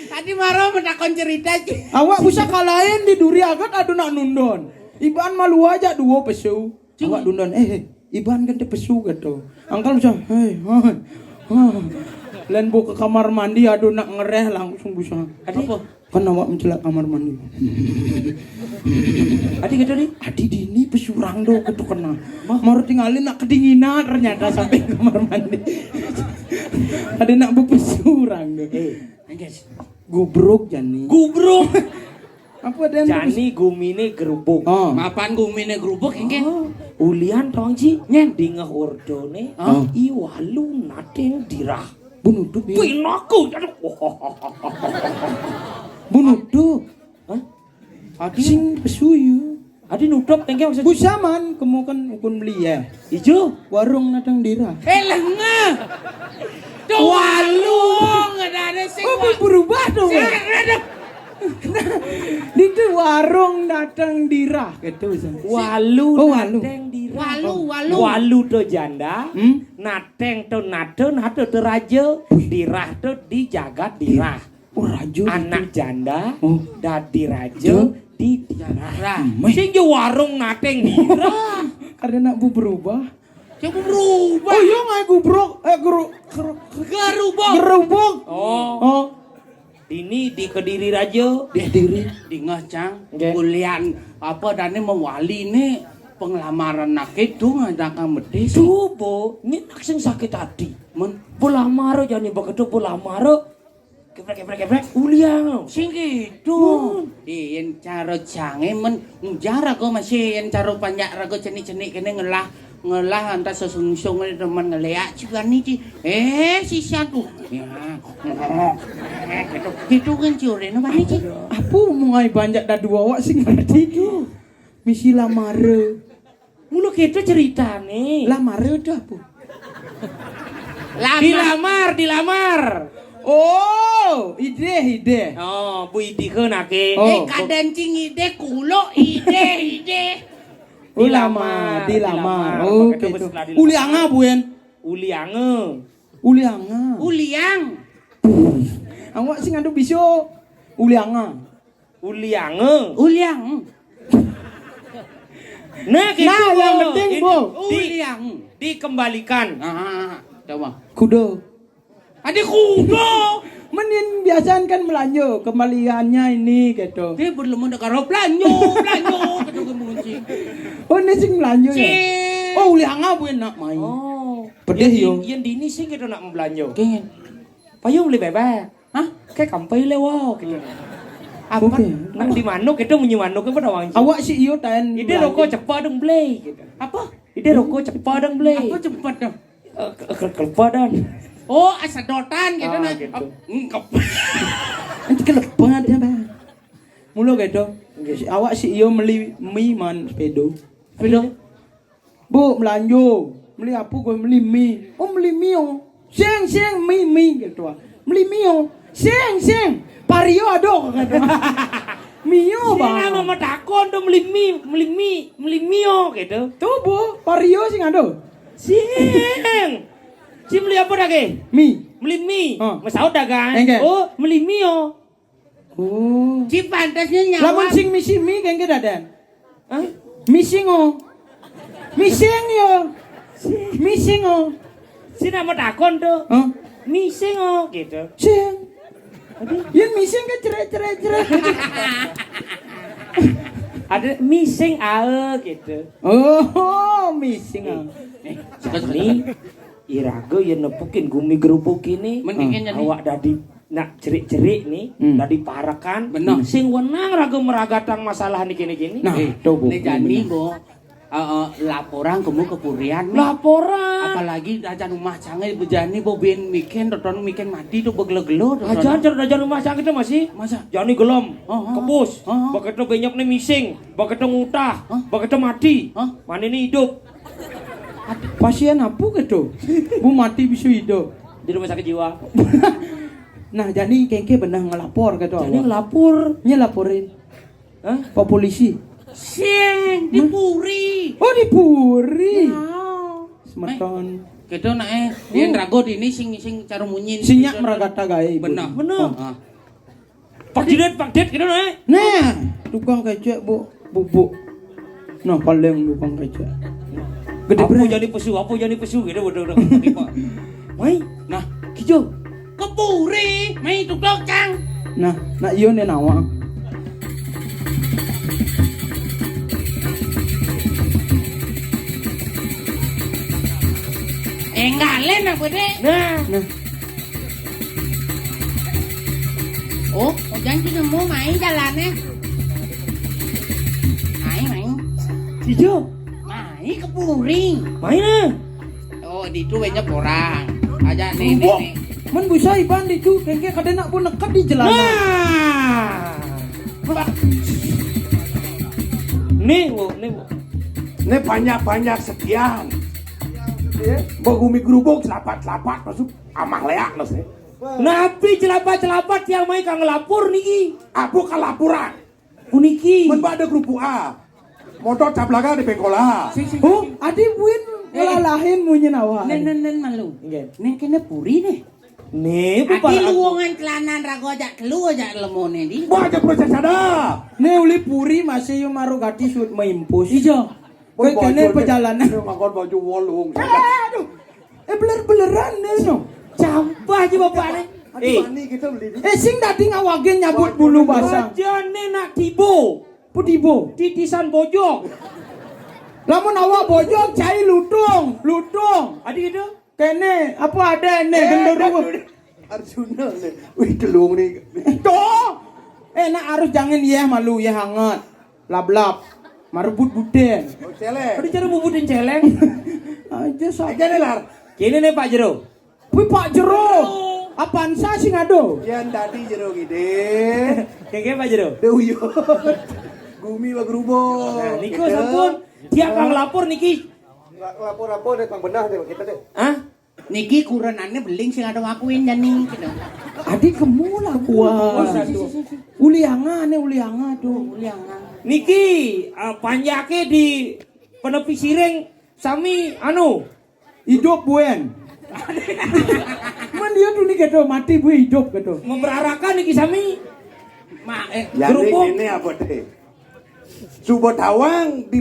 Tadi maro menakon cerita.
Awak bisa kalahin di duri agat adu nak nundon. Iban malu aja dua pesu. Awak nundon Iban kan pesu gitu. Angkal bisa Len bu ke kamar mandi adu nak ngereh langsung bisa.
Adi,
Kan awak mencelak kamar mandi.
adi gitu di.
Adi dini pesurang do kutu kena. Mau tinggalin nak kedinginan ternyata sampai kamar mandi. Ada nak bepesurang do. Gubruk Jani.
Gubruk.
Apa dan
Jani gumine gerubuk.
Oh.
Mapan gumine gerubuk engke.
Ulian tong ji nyen di ngehordone.
Oh.
Iwalu nateng dirah.
Bunuh ya.
Pinaku.
Bunuh tuh.
Hah?
Adi sing pesuyu.
Adi nutup tengke maksud.
Busaman kamu kan ukun beli ya.
Ijo.
Warung natang dira.
Lengah. Tuh walung ada sing.
Oh berubah dong. Itu warung datang dirah gitu bisa.
Walu
Oh, walu.
nateng dirah.
Walu.
Walu to janda.
Hmm?
Nateng to nate to raja. Dirah to dijagat dirah.
Oh rajo.
Anak janda
Oh.
dadi raja di dirah.
Meh.
Sing jo warung nateng dirah.
Karena nak bu berubah.
Coba berubah.
Oh iya nggak gubrok.
Gerubuk.
Gerubuk.
Oh,
Oh.
ini di Kediri raja.
Diri.
Dingah cang.
Nggih.
Kulian apa dane mewali nih penglamaran nak itu ngadakan medis.
Coba nyenak sing sakit hati.
Men
Bola maro jani begitu bola maro. Keprek uliang.
sing gitu. Yen cara jange men njara kok masih yen cara banyak rago cenik-cenik kene ngelah anta sesungsung teman ngeleak juga nih sisa tuh ya gitu kan curi no bani ci
Apa mulai banyak dah dua awak sing ngerti itu. Misi lamare.
Mulu gitu cerita nih.
Lamare dah apa?
Dilamar.
Oh, ide.
Oh, Bu Idi keunake.
Oh.
kadan cing ide kulo ide
Dilamar. Oh,
Pakai
gitu.
setelah dilamar.
Ulianga buen.
Uliange.
Ulianga.
uliang
Awak sing anu biso. Ulianga.
Uliange.
uliang
Nah, gitu.
Nah, yang penting, Bu.
uliang
Dikembalikan.
coba
Kudo.
ada kudo
Menin biasaan kan melanjo kembaliannya ini gitu.
dia belum ada karo planyo gitu kemunci
Oh, ini sing melanjo ya. Oh uli hanga bu nak main.
Oh.
Pedih yo.
Yang di ini sih kita nak membelanja.
Kengen.
Payung beli bebek.
Hah?
Kayak kampai lewo gitu. Apa?
Oke.
Nang di manuk kita munyi manuk ke pada wang.
Awak si iyo tan.
Ide rokok cepat dong beli gitu.
Apa?
Ide rokok cepat dong beli.
Apa cepet dong?
Kelepadan.
Oh, sedotan gitu
Ah,
nah.
gitu.
Ngkep.
Nanti kelepat ya bang. Mulu gitu. Awak si iyo beli mie man sepedo.
Sepedo?
Bu melanjo. Beli apa gue beli mie. Oh beli mie oh. Seng mie gitu ah. Beli mie oh. Seng. Pario ado gitu. Mio bang.
Sing mama takon tuh beli mio gitu.
Tuh bu, Pario sing ado.
Sing. Si beli apa lagi?
Mie.
Beli mie.
Oh.
Masau dagang.
Engke.
Oh, beli mio.
Oh.
Si pantasnya nyawa.
Lamun sing misi mie kengke dadan.
Hah?
Missing oh. Missing yo. Missing oh.
Si nama takon tuh.
Hah?
Mising oh gitu.
Sing. Yen missing ke cerai.
Ada mising gitu.
Oh, missing ah.
Ini iraga yang nepukin gumi gerupuk ini.
Mendingin jadi.
Awak dadi nak cerik-cerik nih, dadi parakan.
Bener.
Sing wenang raga meragatang masalah nih gini-gini.
Nah, tuh bu.
Ini jani bo. Laporan kamu ke Purian.
Laporan.
Apalagi aja rumah canggih bejani bo ben mikin doton mikin mati tuh begelo-gelo.
Aja rumah sakit itu masih.
Masa?
Jani gelom,
Oh, oh.
kebus,
Oh, oh.
begitu banyak nih mising, begitu ngutah,
Oh.
begitu mati.
Oh.
Mana ini hidup
Pasien apa gitu? Bu mati bisa hidup.
di rumah sakit jiwa.
Nah, jadi kengke benar ngelapor gitu.
Jadi ngelapor.
Laporin.
Hah?
Pak polisi.
Sing di Puri.
Oh di Puri.
Oh.
Semeton.
Gitu nak dia rago di ini sing cara munyin.
Sinyak meragata gae.
Benar.
Bener.
Ah.
Pak Det gitu nih.
Nah, tukang kecek bu, bubuk. Nah, paling tukang kecek. Gede
Apa
bener.
jadi pesu gitu udah tipe. Mai,
Nah,
kijo.
ke Puri, mai tukang cang.
Nah, iyo nih nawa.
Ngalen apa deh?
Nah,
Oh, janji nemu main jalannya. Main.
kijo.
Main ke Puri.
Main ah.
Oh, di itu banyak orang. Aja nih.
Wah, men bisa iban itu kengke kadena pun nekat di jalanan.
Nah. Nih, Bu.
Ini banyak sekian. Bagumi gerubuk celapat masuk amah leak nasi.
Napi celapat yang mai kang ngelapor niki.
Aku kan laporan.
Puniki.
Men bada gerubuk A. Motor cablaga di Bengkola.
Oh, adi buin ngelalahin munyin awak.
Nen malu.
Nggih.
Nen kena Puri nih.
Nih,
Ati
bapak.
luwungan celanan rago aja kelu aja lemone di.
Baca proses ada.
Nih uli Puri masih yung marugati shoot maimpus.
Ijo.
Kowe kene perjalanan.
Ngangkon baju wolung.
Aduh. Beler-beleran nih no.
Campah aja bapak nih.
Mani kita beli.
Sing tadi ngawagen nyabut bulu basah.
Jane nak tibo.
Pudibo.
Titisan bojong.
Lamun awak bojong cai lutung.
Adi gitu.
Kene apa ada nih genderuwo.
Arjuna nih. Wih telung nih.
Tuh. Nak harus jangan ya malu ya hangat. Lap-lap. Marbut buden.
Oh cele.
Adi cara bubutin celeng.
Aja sa.
Aja nih lar.
Kini nih Pak Jero.
Wih Pak Jero. Apaan sa sing ado?
Yan tadi jero gede.
Kayak Pak Jero.
Dewiyo. Gumi wa gerubuk.
Nah, Niko sampun. Dia kang lapor niki.
Lapor apa deh kang benar deh kita deh.
Hah?
Niki kuranannya beling sing ada ngakuin jani gitu.
Adik kemula kuat. Uli hanga tuh.
Niki panjake di penepi sireng sami
Hidup buen. Man dia tuh nih gitu mati bu hidup gitu.
memperarakan niki sami.
Yang
Gerubuk.
ini apa deh? Subuh tawang di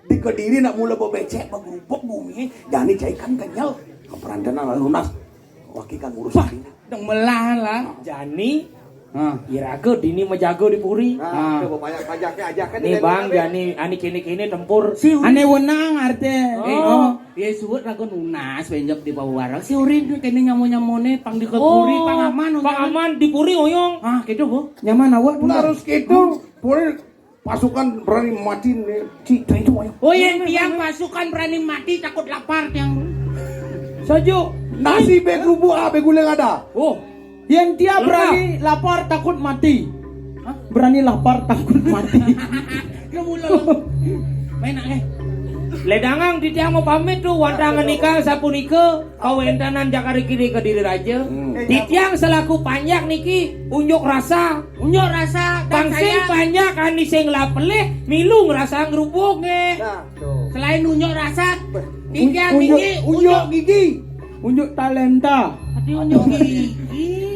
Kediri nak mula bawa becek bergerubuk bumi. Jangan caikan kenyal. Keperantanan lunas. Waki kan ngurus ini.
Dong melah lah.
Jani
Ah.
Iraga dini menjaga di puri.
Nah, coba banyak pajaknya aja kan.
Nih bang, jani ani kini tempur.
Si
Ane wenang arte.
Oh, ya suwet ragon unas benjok di pawarang. Si urin kene nyamo-nyamone pang di keburi pangaman.
Pangaman di puri oyong.
Ah, gitu bu.
Nyaman awak
Udah harus gitu. Boleh pasukan berani mati nih. Cita itu ayo.
Oh yang tiang pasukan berani mati takut lapar tiang.
Sajo.
Nasi begubuk beguleng ada.
Oh,
Yang dia berani lapar takut mati. Berani lapar takut mati.
Kamu lo. Main
ledangang di tiang mau pamit tuh wandangan nikah sapunika kawentanan jakari kiri ke diri raja. Di tiang selaku panjak niki unjuk rasa.
unjuk rasa dan
Pangsing
saya
panjak ani sing lapeleh milu ngerasa ngerubuk nge.
Nah, tuh.
selain unjuk rasa tiang
Unjuk-
tinggi
Unjuk gigi.
Unjuk talenta.
unjuk gigi.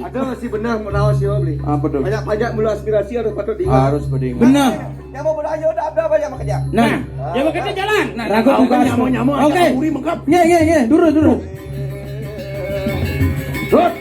Ada sih benar menawas sih beli.
Apa tuh?
Banyak mulu aspirasi harus patut diingat.
Harus berdingat. Benar.
Yang mau berayo udah ada banyak kerja.
Nah,
Ya begitu jalan. Nah,
ragu buka.
Nyamuk-nyamuk
Oke.
Puri mengkap.
Ye, duru.
Rut.